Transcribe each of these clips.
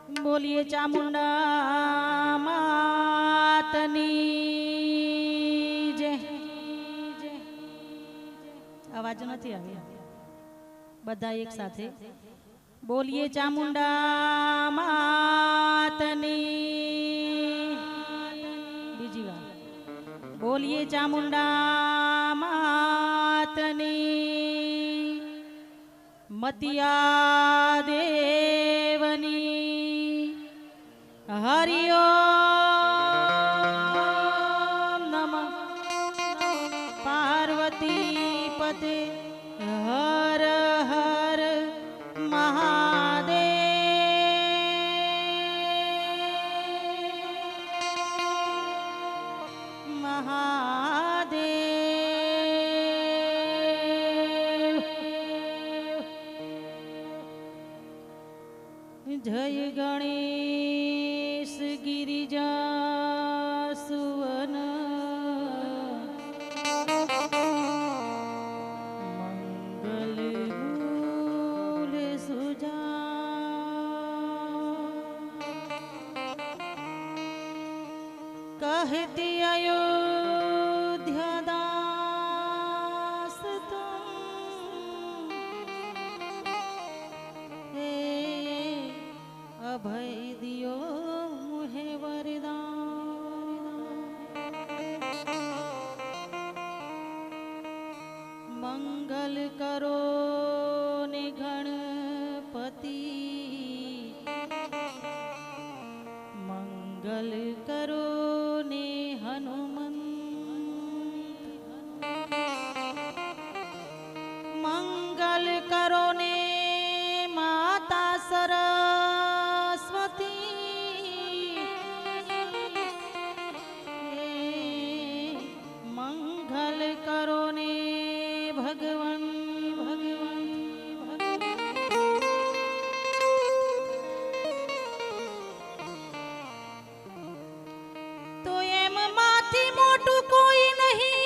बोलिए चामुंडा मातनी जय। अवाज नहीं आई बधा एक साथे बोलिए चामुंडा मातनी। बीजी बार बोलिए चामुंडा मातनी। मतिया देवनी हरि ओम नमः पार्वती पते हर हर महादेव। जय गणेश गिरिजा सुवन मंगल मूल सुजा। कहती अयोध्या दास तुम अभय दियो मुहे वरदान। मंगल करो ने गणपति मंगल करो ने हनुमंत मंगल करो ने माता सरस्वती। मंगल करो ने भगवन भगवन तो एम माथी मोटू कोई नहीं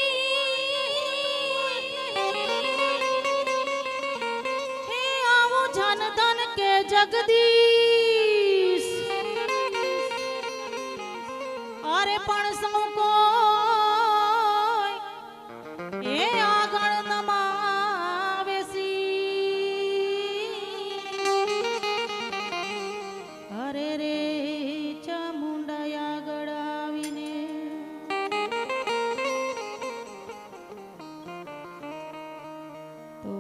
हे आओ जन धन के जगदीश। अरे पण सौ को ए आगण नमावेसी। अरे रे चामुंडा आगळ आवीने तो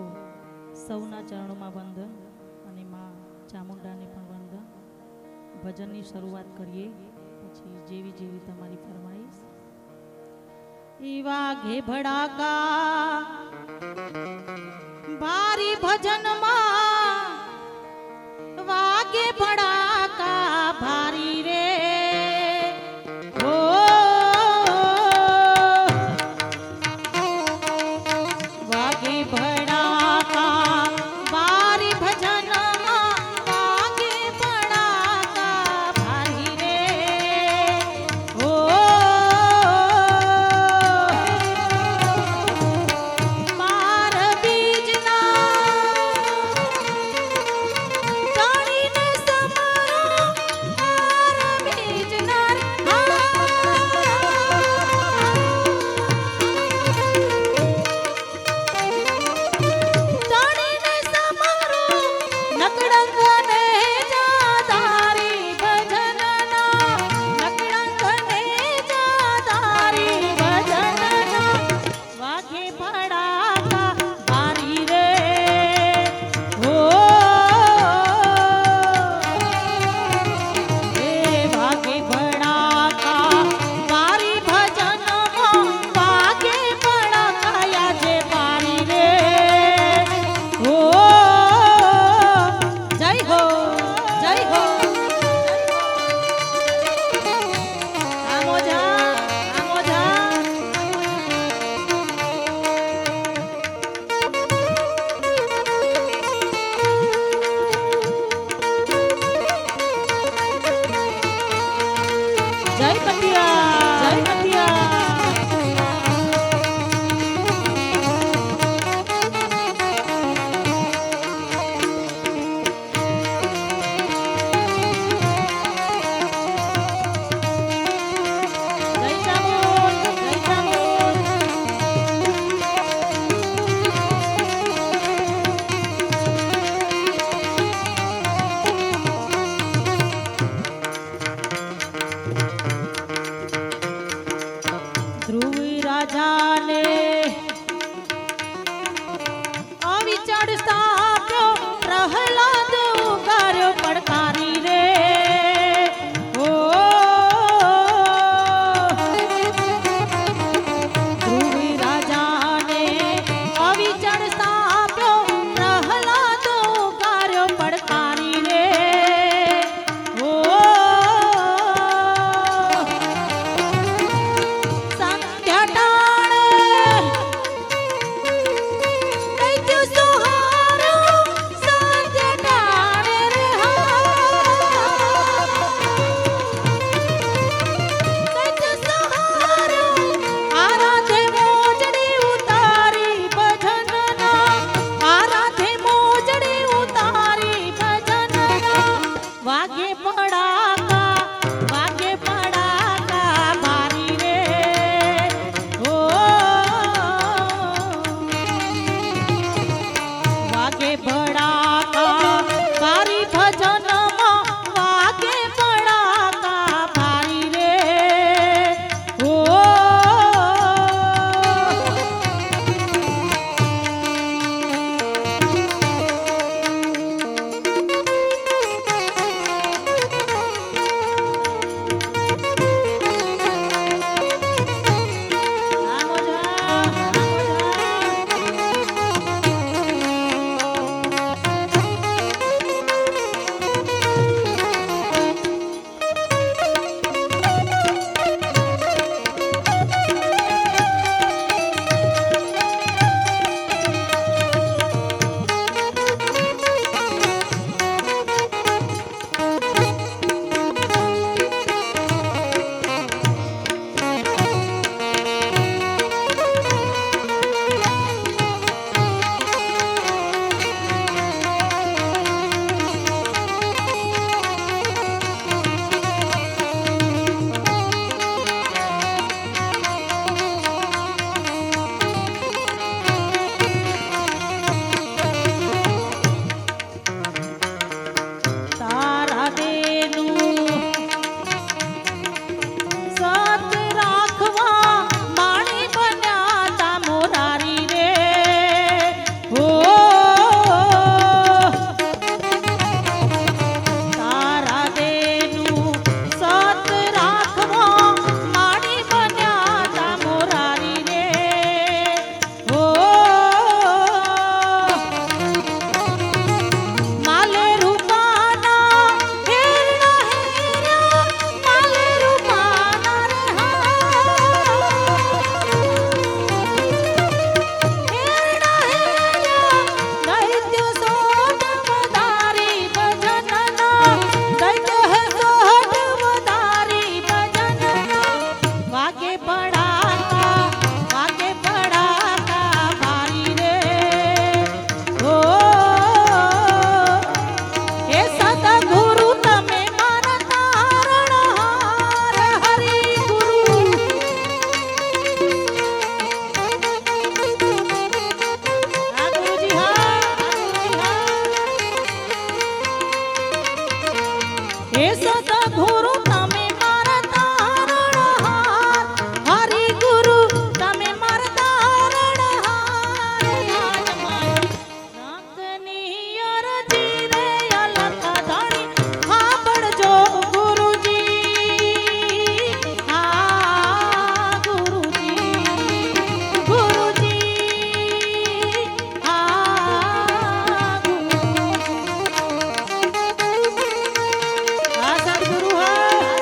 सौना चरणों में वंदन અને માં ચામુંડાને પણ વંદન। ભજનની શરૂઆત કરીએ પછી જેવી જેવી તમારી ફરમાઈશ। ઈ વાઘે ભડાકા ભારી ભજનમાં વાગે ભડાકા ભારી રે ઓ વાગે ભડાકા ભારી ભજનમાં વાગે ભડાકા ભારી રે ઓ માર બીજના જાણીને સમા વાગે પડાકા ભારી રે ઓ વાગે પડાકા ભારી ભજનમાં વાગે પડાકા ભારી રે ઓ તારા દેનું સત રાખવા માણી બન્યા તા મોરારી રે હો તારા દેનું સત રાખવા માણી બન્યા તા મોરારી રે હો માલે રૂપાના હેરણા હેર્યા માલે રૂપાના રે હેરણા હેર્યા દૈત્ય સોટ વધારી ભજનના દૈત્ય સોટ વધારી ભજનના વાગે પડાકા ભારી રે ઓ હે સદગુરુ તમે મારા તારણહાર હરિ ગુરુ હા ગુરુજી હા હે સદગુરુ તમે મારા તારણહાર હરિ ગુરુ તમે મારા તારણહાર નાકની અરજી રે અલખ ધણી સાંભળજો ગુરુજી હા ગુરુજી હા ગુરુજી હા સદગુરુ હા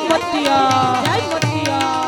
મોતિયા જય મોતિયા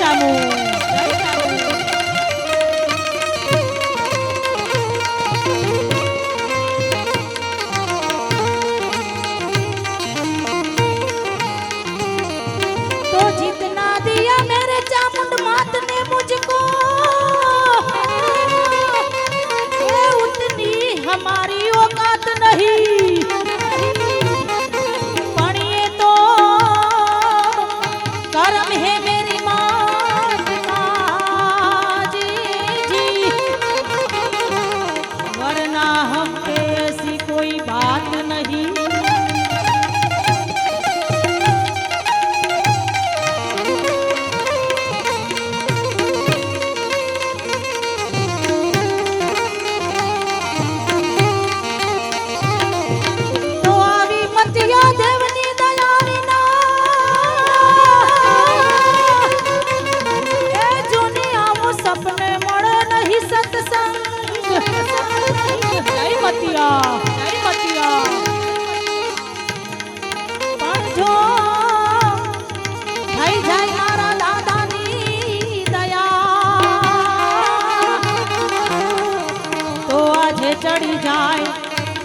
ચામુ જય ચામુ तो जितना दिया मेरे चामुंड मात ने मुझको ये उतनी हमारी औकात नहीं पढ़िए तो कर्म है मेरी मात का जी जी वरना हम पे ऐसी कोई बात नहीं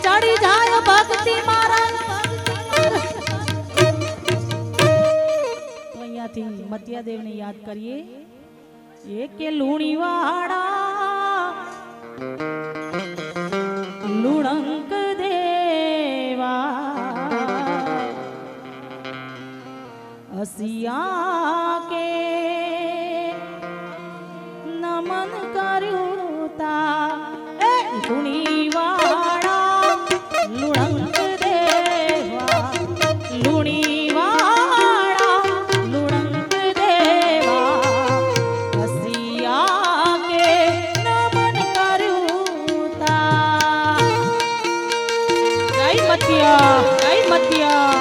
चढ़ी जाए भक्ति मारा तो અહીંયાથી મત્યાદેવને યાદ કરીએ એ કે લુણીવાડા લુણંક દેવા હસિયા કે નમન કર્યું તા લુણીવાડા લુણંક દેવા લુણીવાડા લુણંક દેવા હસિયા કે નમન કર્યું તા જય મત્યા જય મત્યા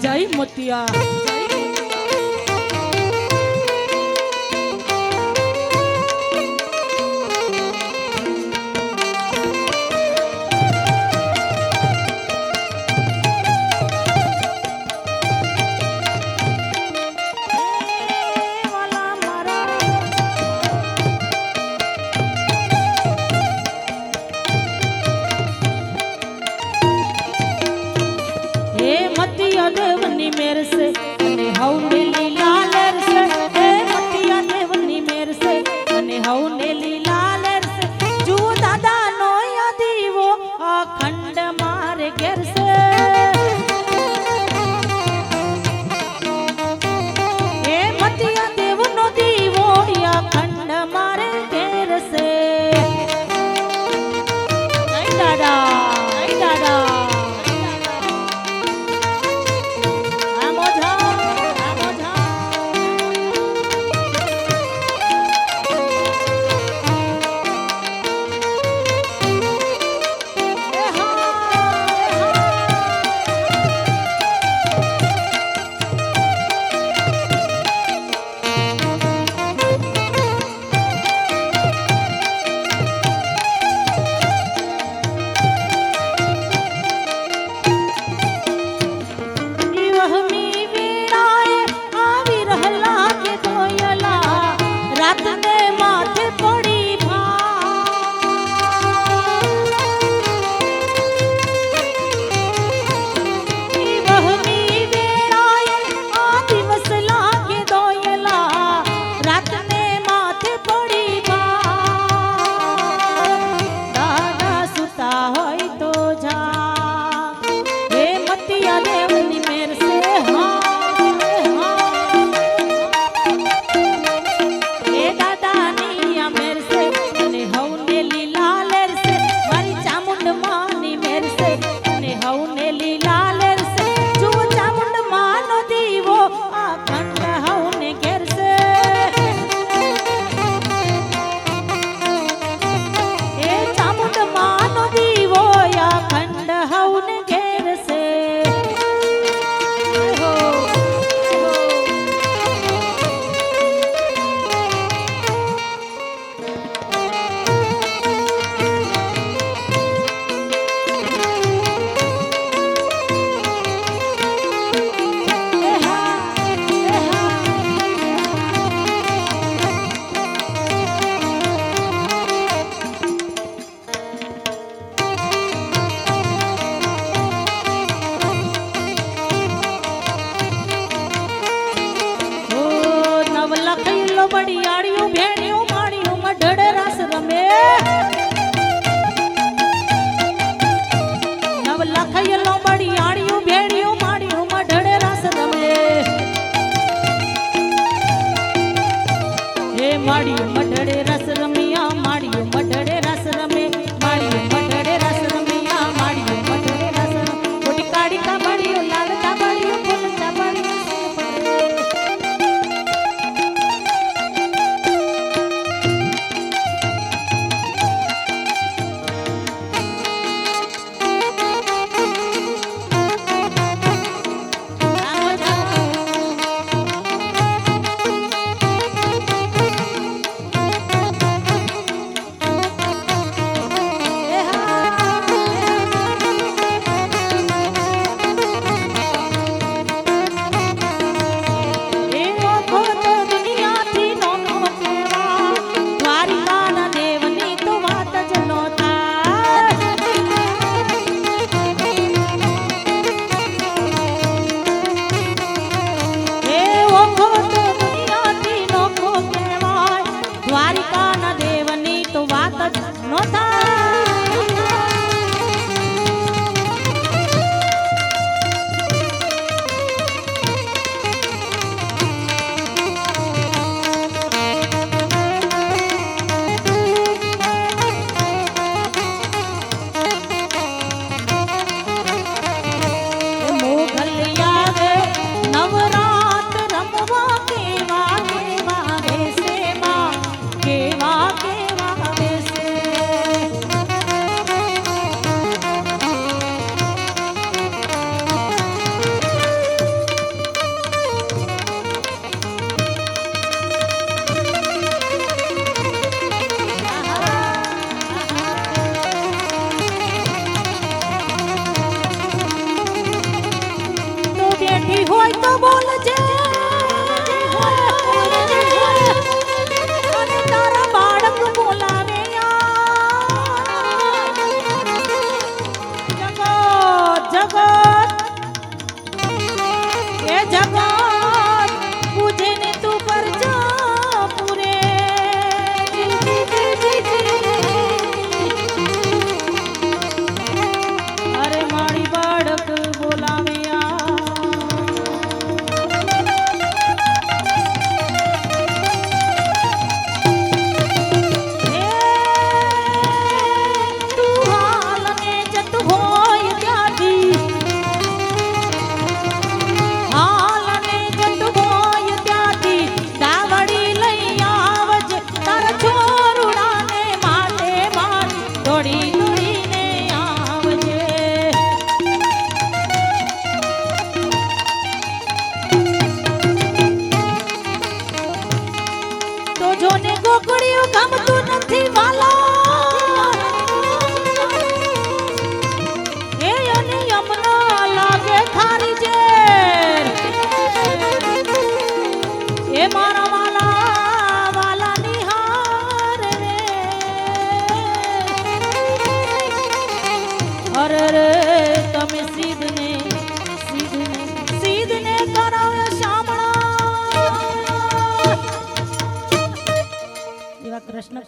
જય મોતિયા देवनी मेर से अने हौने लीला लेर से हे मतिया देवनी मेर से अने हौने लीला लेर से जू दादा नो दीवो अखंड मारे घेर से हे मतिया देवनो दीवो अखंड मारे घेर से जय दादा जय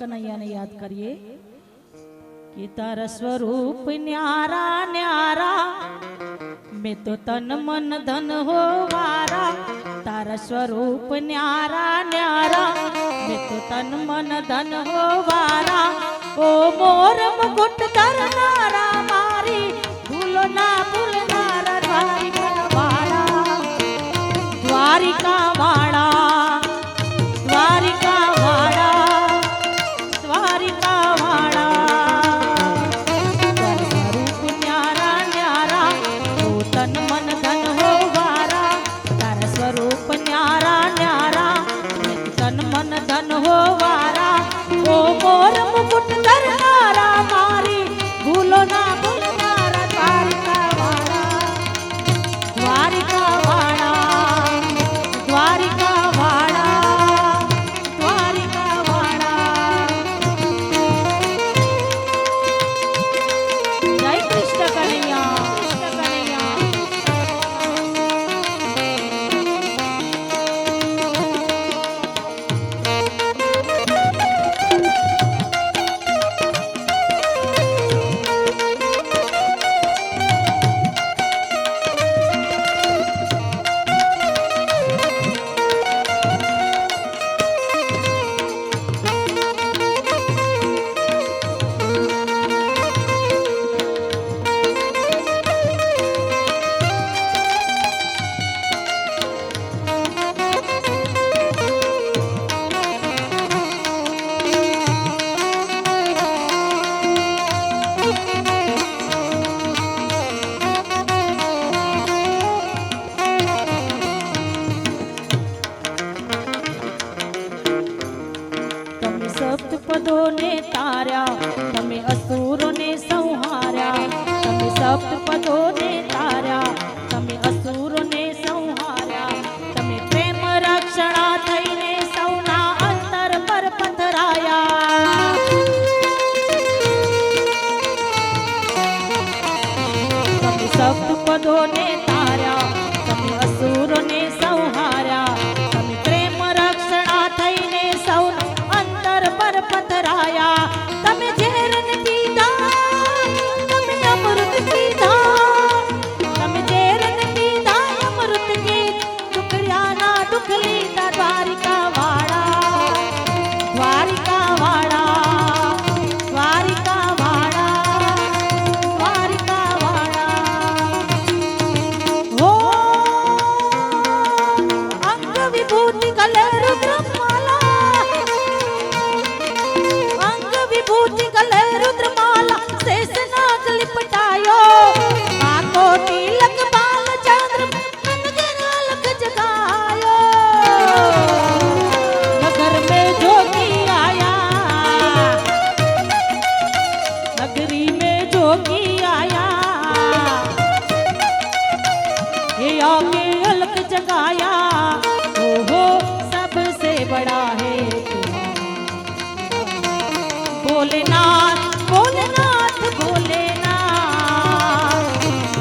कन्हैया ने याद करिए कि तारा स्वरूप न्यारा न्यारा मैं तो तन मन धन हो वारा तारा स्वरूप न्यारा न्यारा मैं तो तन मन धन हो वारा ओ मोर मुकुट करनारा मारी भूलो ना भूलनारा द्वारिका वाला द्वारिका वाला द्वारिका वाला द्वारिका वाला तारा स्वरूप न्यारा न्यारा ओ तन मन धन हो वारा तारा स्वरूप न्यारा न्यारा तन मन धन हो वारा ओ मोर मुकुट करनारा मारी भूलो ना भूलनारा द्वारिका वाला द्वारिका वाला द्वारिका वाला द्वारिका वाला जय कृष्ण कन्हैया कृष्ण कन्हैया તમે સપ્તપદોને તાર્યા તમે અસુરોને સંહાર્યા તમે સપ્તપદોને તાર્યા તમે અસુરોને સંહાર્યા તમે પ્રેમ રક્ષણા થઈને સૌના અંતર પર પથરાયા તમે સપ્તપદોને તાર્યા તમે અસુરોને સંહાર્યા તમે પ્રેમ રક્ષણા થઈને સૌના अंतर पर पथराया तमे झेरन पीधा तमे अमृत पीधा तमे झेरन पीधा अमृत के दुखरियाना दुख लीधा द्वारिका वाला द्वारिका वाला द्वारिका वाला द्वारिका वाला हो अंग विभूति कले रुद्रमाला विभूति गले रुद्रमाला शेषनाग लिपटायो आको तिलक बाल चंद्र अलग जगायो नगर में जोगी आया नगरी में जोगी आया ये आके अलग जगाया ओहो सबसे बड़ा है भोलेनाथ भोलेनाथ भोलेनाथ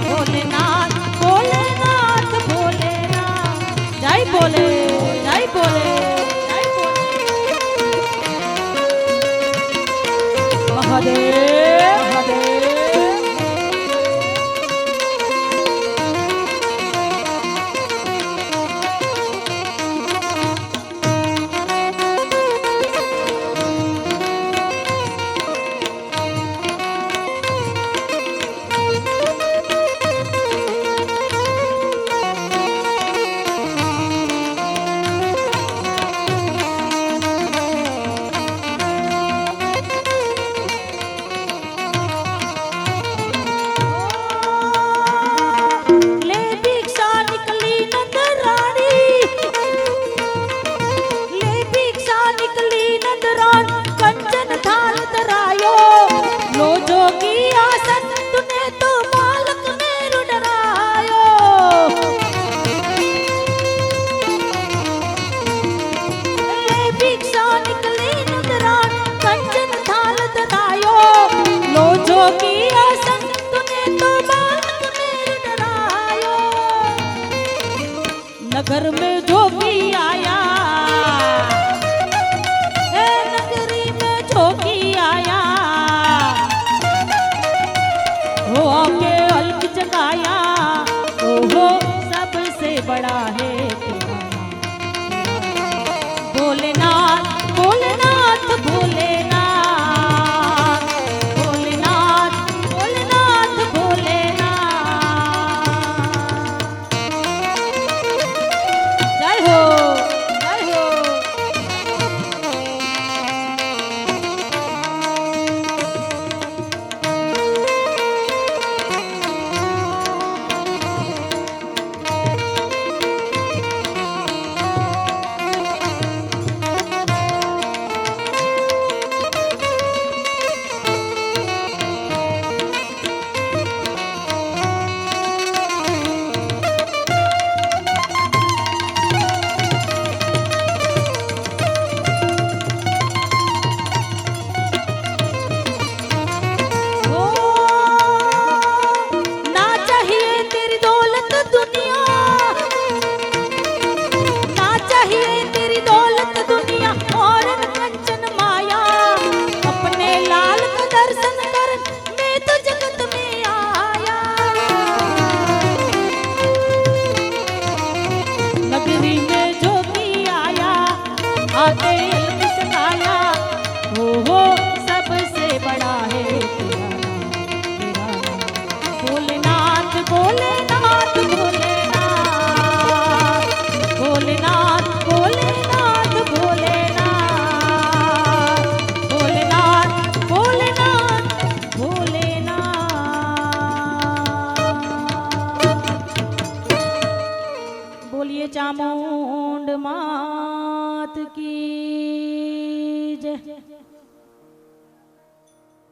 भोलेनाथ भोलेनाथ भोलेनाथ जय बोले जय बोले जय बोले महादेव महादेव कंचन थाल धरायो लो जोगी आसन